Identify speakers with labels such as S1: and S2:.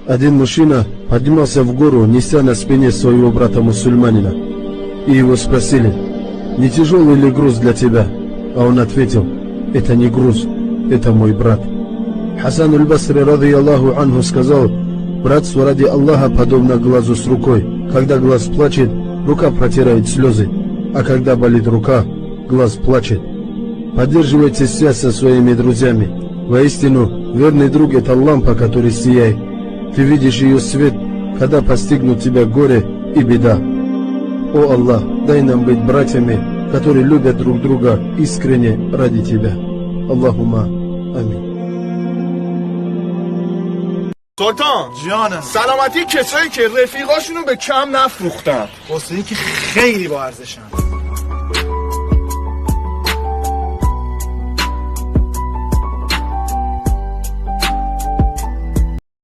S1: Один мужчина поднимался в гору, неся на спине своего брата-мусульманина. И его спросили: «Не тяжелый ли груз для тебя?» А он ответил: «Это не груз, это мой брат». Хасан аль-Басри, ради Аллаху анху, сказал: «Братство ради Аллаха подобно глазу с рукой. Когда глаз плачет, рука протирает слезы, а когда болит рука, глаз плачет». Поддерживайте связь со своими друзьями. Воистину, верный друг — это лампа, которая сияет. Ты видишь ее свет, когда постигнут тебя горе и беда. О Аллах, дай нам быть братьями, которые любят друг друга искренне ради Тебя. Аллахума амин.
S2: سلطان
S3: جانم.
S2: سلامتی کسایی که رفیقاشونو به کم نفروختن.
S3: واسه اینکه خیلی با ارزشن.